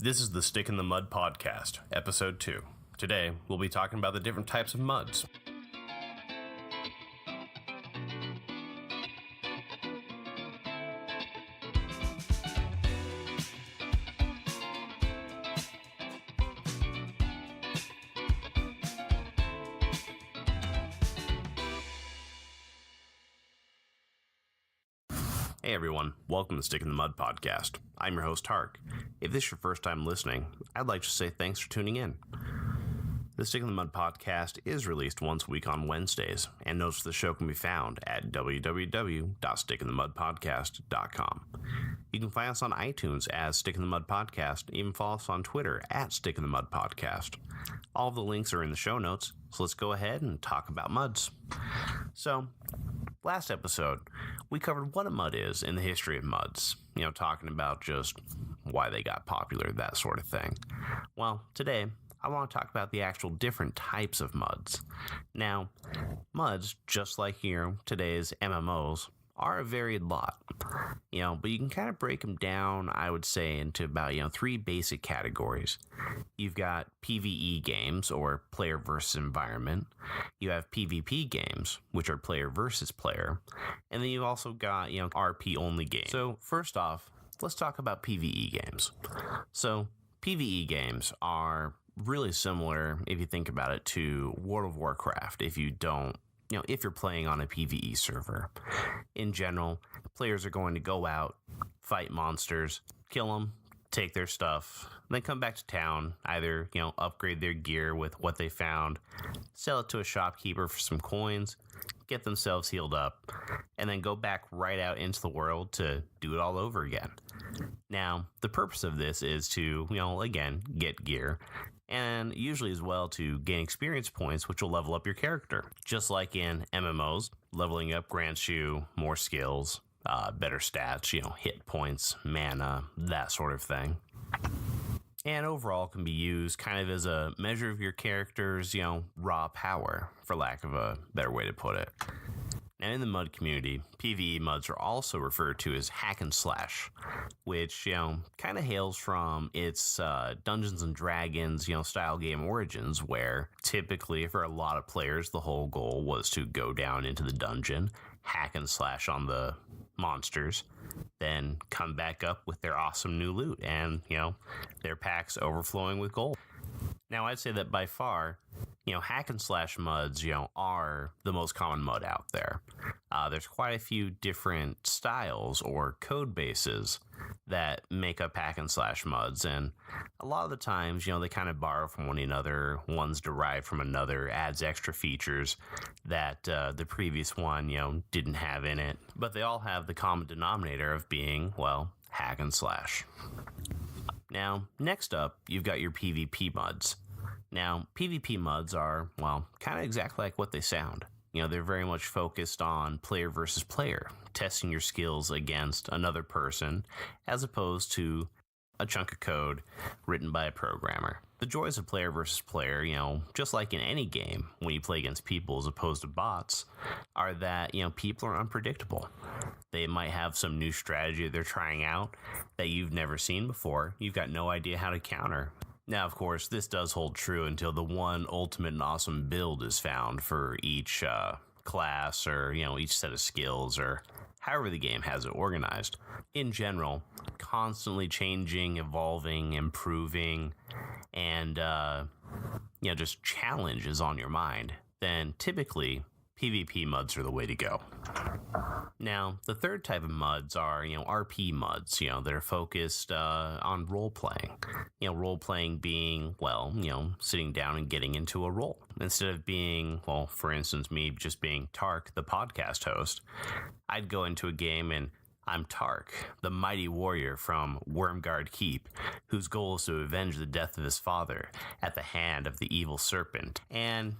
This is the Stick in the Mud podcast, episode 2. Today, we'll be talking about the different types of muds. Hey everyone, welcome to Stick in the Mud podcast. I'm your host, Tark. If this is your first time listening, I'd like to say thanks for tuning in. The Stick in the Mud podcast is released once a week on Wednesdays, and notes for the show can be found at www.stickinthemudpodcast.com. You can find us on iTunes as Stick in the Mud Podcast, and even follow us on Twitter at Stick in the Mud Podcast. All of the links are in the show notes, so let's go ahead and talk about muds. So, last episode, we covered what a mud is in the history of muds. Talking about just why they got popular, that sort of thing. Well, today, I want to talk about the actual different types of muds. Now, muds, just like today's MMOs, are a varied lot. But you can kind of break them down, I would say, into about, 3 basic categories. You've got PvE games, or player versus environment. You have PvP games, which are player versus player. And then you've also got, RP only games. So first off, let's talk about PvE games. So PvE games are really similar, if you think about it, to World of Warcraft. If you're playing on a PvE server. In general, players are going to go out, fight monsters, kill them, take their stuff, then come back to town, either, upgrade their gear with what they found, sell it to a shopkeeper for some coins, get themselves healed up, and then go back right out into the world to do it all over again. Now, the purpose of this is to, again, get gear, and usually as well to gain experience points, which will level up your character. Just like in MMOs, leveling up grants you more skills, better stats, hit points, mana, that sort of thing. And overall can be used kind of as a measure of your character's, raw power, for lack of a better way to put it. Now, in the mud community, PvE muds are also referred to as hack and slash, which, kind of hails from its Dungeons and Dragons, style game origins, where typically for a lot of players, the whole goal was to go down into the dungeon, hack and slash on the monsters, then come back up with their awesome new loot and, their packs overflowing with gold. Now, I'd say that by far, hack and slash muds, are the most common mud out there. There's quite a few different styles or code bases that make up hack and slash muds, and a lot of the times, they kind of borrow from one another. One's derived from another, adds extra features that the previous one, didn't have in it, but they all have the common denominator of being, hack and slash. Now, next up, you've got your PvP muds. Now, PvP muds are, kind of exactly like what they sound. They're very much focused on player versus player, testing your skills against another person, as opposed to a chunk of code written by a programmer. The joys of player versus player, just like in any game, when you play against people as opposed to bots, are that, people are unpredictable. They might have some new strategy that they're trying out that you've never seen before. You've got no idea how to counter. Now, of course, this does hold true until the one ultimate and awesome build is found for each class or, each set of skills or however the game has it organized. In general, constantly changing, evolving, improving, and, just challenge is on your mind, then typically PvP muds are the way to go. Now, the third type of muds are, RP muds, that are focused on role-playing. Role-playing being, sitting down and getting into a role. Instead of being, for instance, me just being Tark, the podcast host, I'd go into a game and I'm Tark, the mighty warrior from Wormguard Keep, whose goal is to avenge the death of his father at the hand of the evil serpent. And,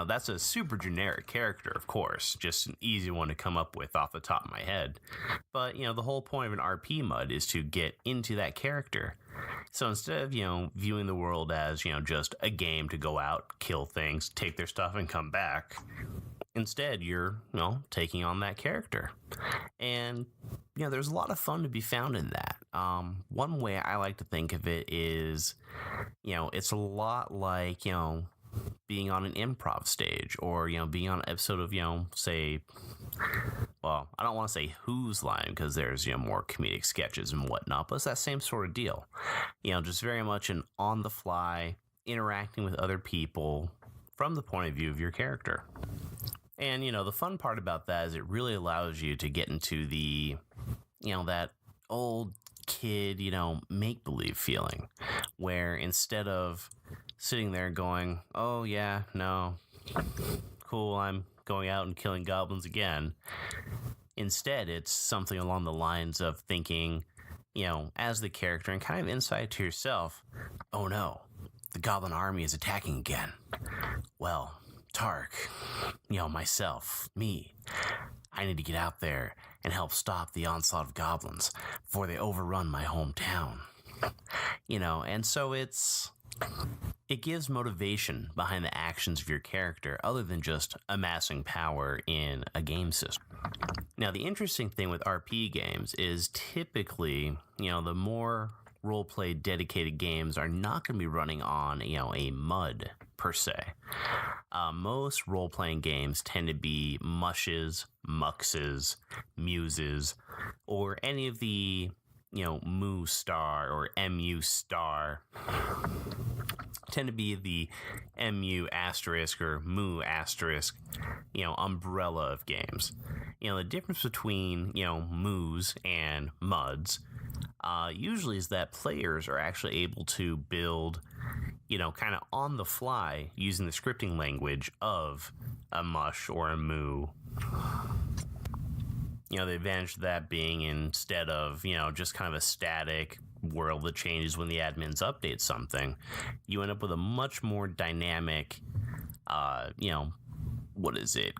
that's a super generic character, of course, just an easy one to come up with off the top of my head. But, the whole point of an RP mud is to get into that character. So instead of, viewing the world as, just a game to go out, kill things, take their stuff, and come back, Instead, you're, taking on that character. And, there's a lot of fun to be found in that. One way I like to think of it is, it's a lot like, being on an improv stage or, being on an episode of, say, well, I don't want to say Who's Line because there's, more comedic sketches and whatnot, but it's that same sort of deal. Just very much an on the fly, interacting with other people from the point of view of your character. And, the fun part about that is it really allows you to get into the, that old kid, make-believe feeling where instead of sitting there going, oh, yeah, no, cool, I'm going out and killing goblins again. Instead, it's something along the lines of thinking, as the character and kind of inside to yourself, oh, no, the goblin army is attacking again. Well, Tark, myself, me, I need to get out there and help stop the onslaught of goblins before they overrun my hometown. And so it gives motivation behind the actions of your character other than just amassing power in a game system. Now, the interesting thing with RP games is typically, the more role-play dedicated games are not going to be running on, a MUD per se. Most role-playing games tend to be mushes, muxes, muses, or any of the, Mu Star or MU Star tend to be the MU asterisk or Mu asterisk, umbrella of games. The difference between, Mus and MUDs usually is that players are actually able to build, kind of on the fly using the scripting language of a mush or a Mu. The advantage of that being instead of, just kind of a static world that changes when the admins update something, you end up with a much more dynamic,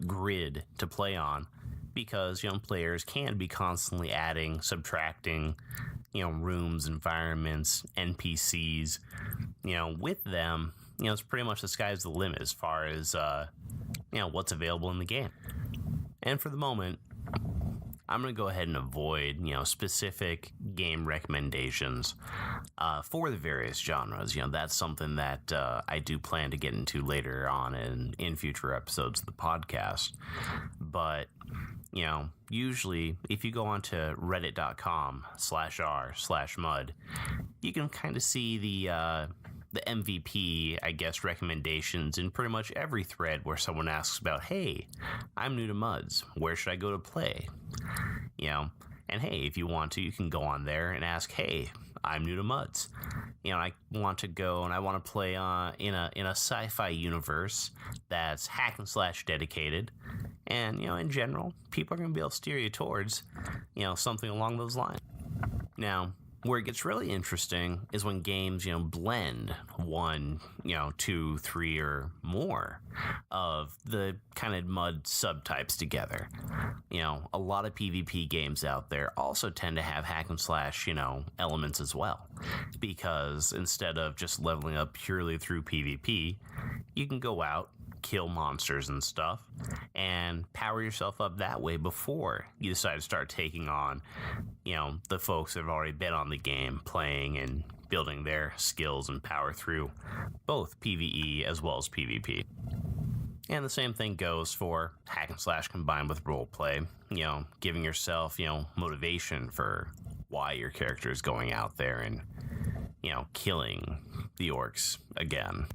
grid to play on because, players can be constantly adding, subtracting, rooms, environments, NPCs, with them, it's pretty much the sky's the limit as far as, what's available in the game. And for the moment, I'm going to go ahead and avoid, specific game recommendations for the various genres. That's something that I do plan to get into later on in future episodes of the podcast. But, usually if you go onto reddit.com/r/mud, you can kind of see the MVP, I guess, recommendations in pretty much every thread where someone asks about, hey, I'm new to MUDs. Where should I go to play? And hey, if you want to, you can go on there and ask, hey, I'm new to MUDs. I want to go and I want to play in a sci-fi universe that's hack and slash dedicated. And, in general, people are going to be able to steer you towards, something along those lines. Now, where it gets really interesting is when games, blend 1, 2, 3, or more of the kind of MUD subtypes together. A lot of PvP games out there also tend to have hack and slash, elements as well. Because instead of just leveling up purely through PvP, you can go out, kill monsters and stuff, and power yourself up that way before you decide to start taking on, the folks that have already been on the game, playing and building their skills and power through both PvE as well as PvP. And the same thing goes for hack and slash combined with roleplay, giving yourself, motivation for why your character is going out there and, killing the orcs again.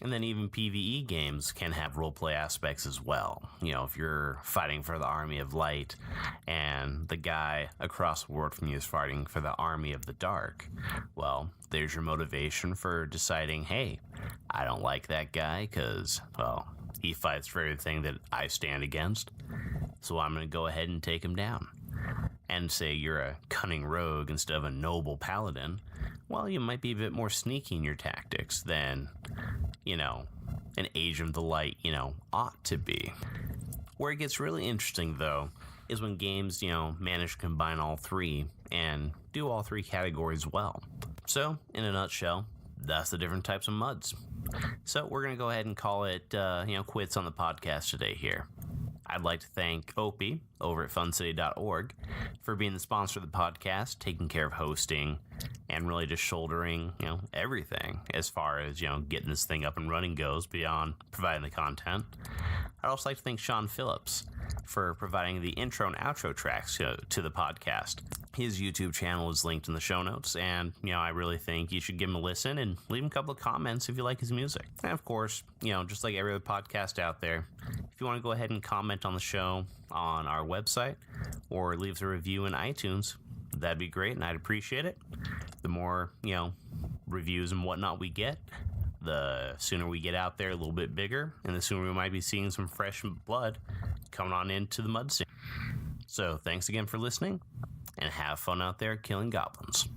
And then even PvE games can have roleplay aspects as well. If you're fighting for the Army of Light and the guy across the world from you is fighting for the Army of the Dark, well, there's your motivation for deciding, hey, I don't like that guy because, well, he fights for everything that I stand against, so I'm going to go ahead and take him down. And say you're a cunning rogue instead of a noble paladin, well, you might be a bit more sneaky in your tactics than, an Agent of the Light, ought to be. Where it gets really interesting, though, is when games, manage to combine all three and do all three categories well. So, in a nutshell, that's the different types of MUDs. So we're going to go ahead and call it, quits on the podcast today here. I'd like to thank Opie over at funcity.org for being the sponsor of the podcast, taking care of hosting, and really just shouldering, everything as far as, getting this thing up and running goes beyond providing the content. I'd also like to thank Sean Phillips for providing the intro and outro tracks to the podcast. His YouTube channel is linked in the show notes, and, I really think you should give him a listen and leave him a couple of comments if you like his music. And, of course, just like every other podcast out there, if you want to go ahead and comment on the show on our website or leave a review in iTunes, that'd be great, and I'd appreciate it. The more, reviews and whatnot we get, the sooner we get out there a little bit bigger, and the sooner we might be seeing some fresh blood coming on into the mud scene. So thanks again for listening, and have fun out there killing goblins.